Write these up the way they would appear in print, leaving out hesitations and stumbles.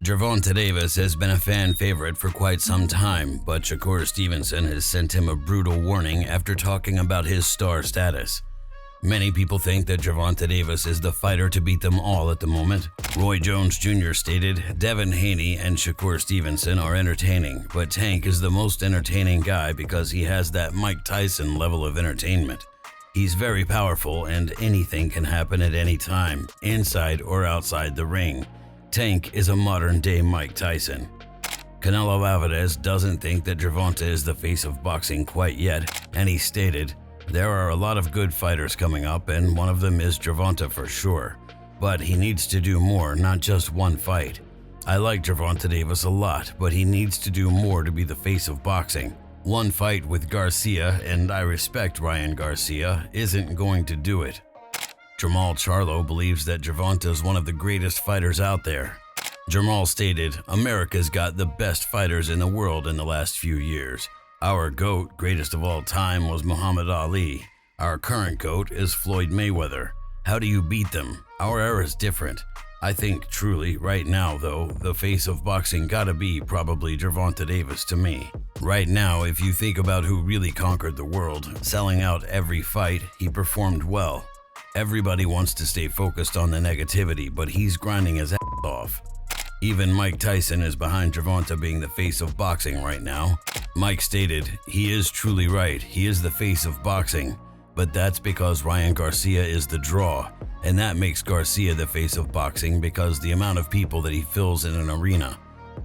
Gervonta Davis has been a fan favorite for quite some time, but Shakur Stevenson has sent him a brutal warning after talking about his star status. Many people think that Gervonta Davis is the fighter to beat them all at the moment. Roy Jones Jr. stated, Devin Haney and Shakur Stevenson are entertaining, but Tank is the most entertaining guy because he has that Mike Tyson level of entertainment. He's very powerful and anything can happen at any time, inside or outside the ring. Tank is a modern-day Mike Tyson. Canelo Alvarez doesn't think that Gervonta is the face of boxing quite yet, and he stated, there are a lot of good fighters coming up, and one of them is Gervonta for sure. But he needs to do more, not just one fight. I like Gervonta Davis a lot, but he needs to do more to be the face of boxing. One fight with Garcia, and I respect Ryan Garcia, isn't going to do it. Jamal Charlo believes that Gervonta is one of the greatest fighters out there. Jamal stated, America's got the best fighters in the world in the last few years. Our GOAT, greatest of all time, was Muhammad Ali. Our current GOAT is Floyd Mayweather. How do you beat them? Our era is different. I think truly, right now though, the face of boxing gotta be probably Gervonta Davis to me. Right now, if you think about who really conquered the world, selling out every fight, he performed well. Everybody wants to stay focused on the negativity, but he's grinding his ass off. Even Mike Tyson is behind Gervonta being the face of boxing right now. Mike stated, he is truly right, he is the face of boxing, but that's because Ryan Garcia is the draw, and that makes Garcia the face of boxing because the amount of people that he fills in an arena.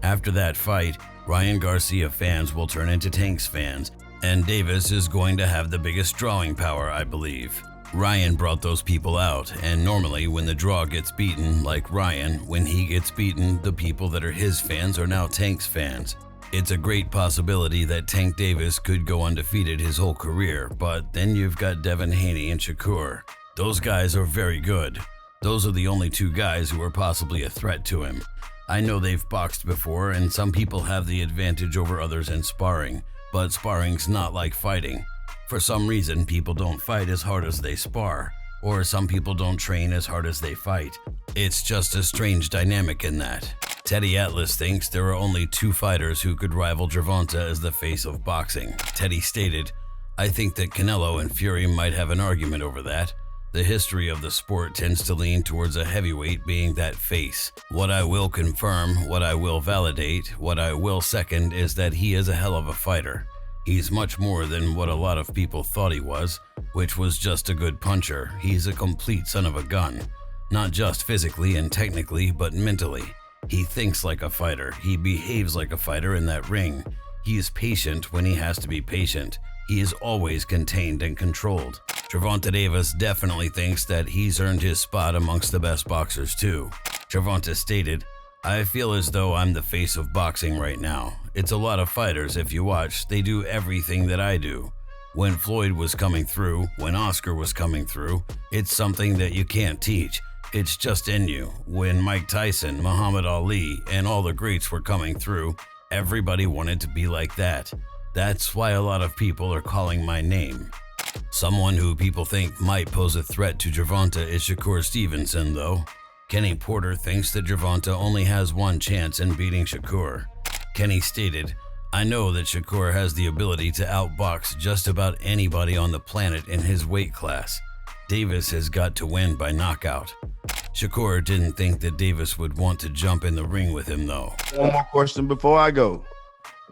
After that fight, Ryan Garcia fans will turn into Tank's fans, and Davis is going to have the biggest drawing power, I believe. Ryan brought those people out, and normally when the draw gets beaten, like Ryan, when he gets beaten, the people that are his fans are now Tank's fans. It's a great possibility that Tank Davis could go undefeated his whole career, but then you've got Devin Haney and Shakur. Those guys are very good. Those are the only two guys who are possibly a threat to him. I know they've boxed before, and some people have the advantage over others in sparring, but sparring's not like fighting. For some reason, people don't fight as hard as they spar, or some people don't train as hard as they fight. It's just a strange dynamic in that. Teddy Atlas thinks there are only two fighters who could rival Gervonta as the face of boxing. Teddy stated, I think that Canelo and Fury might have an argument over that. The history of the sport tends to lean towards a heavyweight being that face. What I will confirm, what I will validate, what I will second is that he is a hell of a fighter. He's much more than what a lot of people thought he was, which was just a good puncher. He's a complete son of a gun. Not just physically and technically, but mentally. He thinks like a fighter. He behaves like a fighter in that ring. He is patient when he has to be patient. He is always contained and controlled. Gervonta Davis definitely thinks that he's earned his spot amongst the best boxers too. Gervonta stated, I feel as though I'm the face of boxing right now. It's a lot of fighters if you watch, they do everything that I do. When Floyd was coming through, when Oscar was coming through, it's something that you can't teach. It's just in you. When Mike Tyson, Muhammad Ali, and all the greats were coming through, everybody wanted to be like that. That's why a lot of people are calling my name. Someone who people think might pose a threat to Gervonta is Shakur Stevenson, though. Kenny Porter thinks that Gervonta only has one chance in beating Shakur. Kenny stated, I know that Shakur has the ability to outbox just about anybody on the planet in his weight class. Davis has got to win by knockout. Shakur didn't think that Davis would want to jump in the ring with him, though. One more question before I go.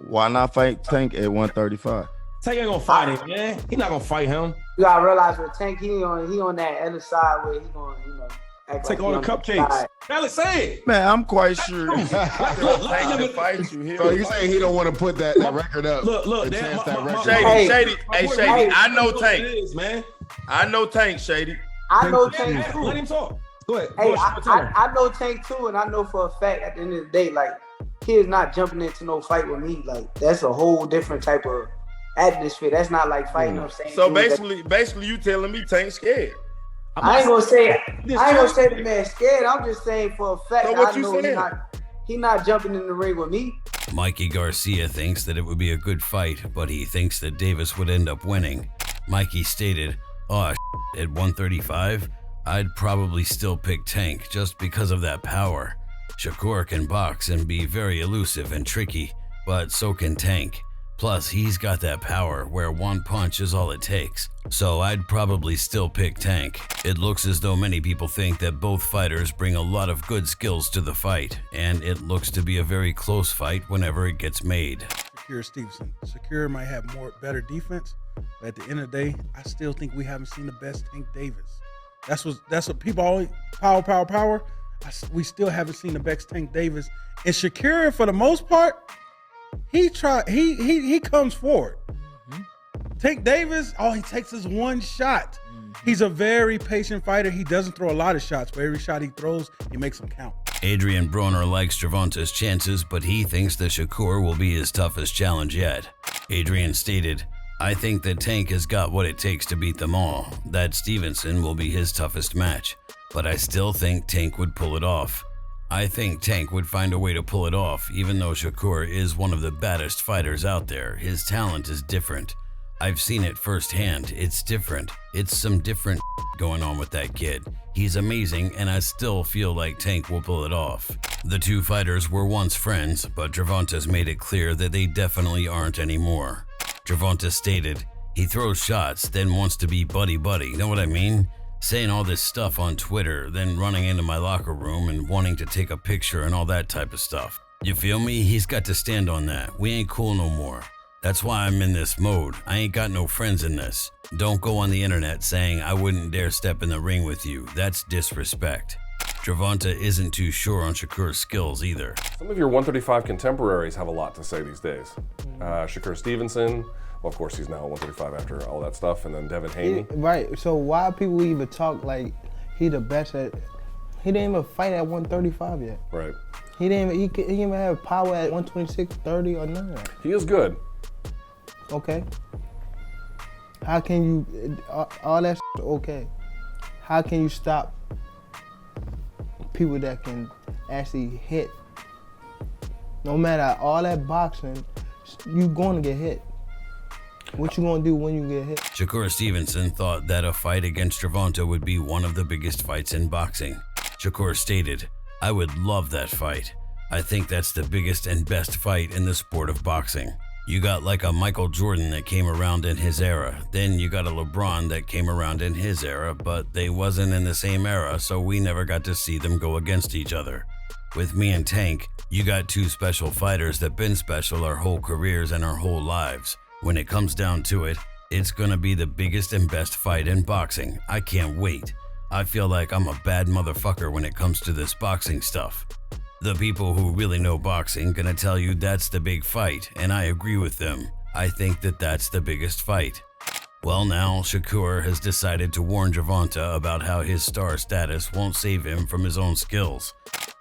Why not fight Tank at 135? Tank ain't gonna fight him, man. He not gonna fight him. You gotta realize with Tank, he on that other side where he gonna, act Take like all the cupcakes. Alex, say it. Man, I'm quite sure. Look, Fight you here. So you saying he don't want to put that record up? Look, Shady. Hey, Shady. I know Tank. Is, man. I know Tank, Shady. I know Tank too. Let him talk. Go ahead. Hey, I know Tank too, and I know for a fact at the end of the day, like, he is not jumping into no fight with me. Like, that's a whole different type of atmosphere. That's not like fighting up saying. So basically, you telling me Tank's scared? I ain't gonna say the man scared. I'm just saying for a fact. So what I know he not jumping in the ring with me. Mikey Garcia thinks that it would be a good fight, but he thinks that Davis would end up winning. Mikey stated, at 135, I'd probably still pick Tank just because of that power. Shakur can box and be very elusive and tricky, but so can Tank. Plus, he's got that power where one punch is all it takes. So I'd probably still pick Tank. It looks as though many people think that both fighters bring a lot of good skills to the fight, and it looks to be a very close fight whenever it gets made. Shakur Stevenson. Shakur might have better defense, but at the end of the day, I still think we haven't seen the best Tank Davis. That's what people always power. We still haven't seen the best Tank Davis. And Shakur, for the most part, he comes forward. Tank Davis, all he takes is one shot. He's a very patient fighter. He doesn't throw a lot of shots, but every shot he throws, he makes them count. Adrian Broner likes Gervonta's chances, but he thinks that Shakur will be his toughest challenge yet. Adrian stated, "I think that Tank has got what it takes to beat them all, that Stevenson will be his toughest match, but I still think Tank would pull it off. I think Tank would find a way to pull it off, even though Shakur is one of the baddest fighters out there. His talent is different. I've seen it firsthand. It's different. It's some different going on with that kid. He's amazing, and I still feel like Tank will pull it off." The two fighters were once friends, but Gervonta's made it clear that they definitely aren't anymore. Gervonta stated, "He throws shots, then wants to be buddy-buddy, know what I mean? Saying all this stuff on Twitter, then running into my locker room and wanting to take a picture and all that type of stuff. You feel me? He's got to stand on that. We ain't cool no more. That's why I'm in this mode. I ain't got no friends in this. Don't go on the internet saying I wouldn't dare step in the ring with you. That's disrespect." Gervonta isn't too sure on Shakur's skills either. Some of your 135 contemporaries have a lot to say these days. Shakur Stevenson, well, of course, he's now 135 after all that stuff, and then Devin Haney. Right, so why people even talk like he the best at, he didn't even fight at 135 yet. Right. He didn't even have power at 126, 30 or none of that. He is good. Okay. How can you, all that okay. How can you stop people that can actually hit? No matter all that boxing, you gonna get hit. What you gonna do when you get hit? Shakur Stevenson thought that a fight against Gervonta would be one of the biggest fights in boxing. Shakur stated, "I would love that fight. I think that's the biggest and best fight in the sport of boxing. You got like a Michael Jordan that came around in his era. Then you got a LeBron that came around in his era, but they wasn't in the same era, so we never got to see them go against each other. With me and Tank, you got two special fighters that been special our whole careers and our whole lives. When it comes down to it, it's gonna be the biggest and best fight in boxing. I can't wait. I feel like I'm a bad motherfucker when it comes to this boxing stuff. The people who really know boxing gonna tell you that's the big fight, and I agree with them. I think that that's the biggest fight." Well, now Shakur has decided to warn Gervonta about how his star status won't save him from his own skills.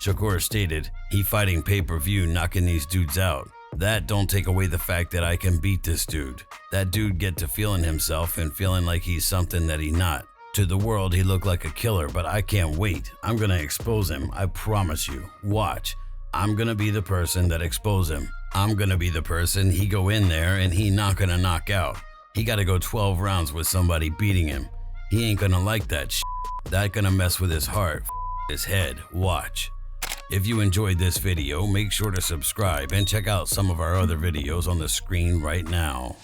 Shakur stated, "He fighting pay-per-view knocking these dudes out. That don't take away the fact that I can beat this dude. That dude get to feeling himself and feeling like he's something that he not. To the world, he looked like a killer, but I can't wait. I'm gonna expose him, I promise you. Watch. I'm gonna be the person that expose him. I'm gonna be the person he go in there and he not gonna knock out. He gotta go 12 rounds with somebody beating him. He ain't gonna like that shit. That gonna mess with his heart, his head. Watch." If you enjoyed this video, make sure to subscribe and check out some of our other videos on the screen right now.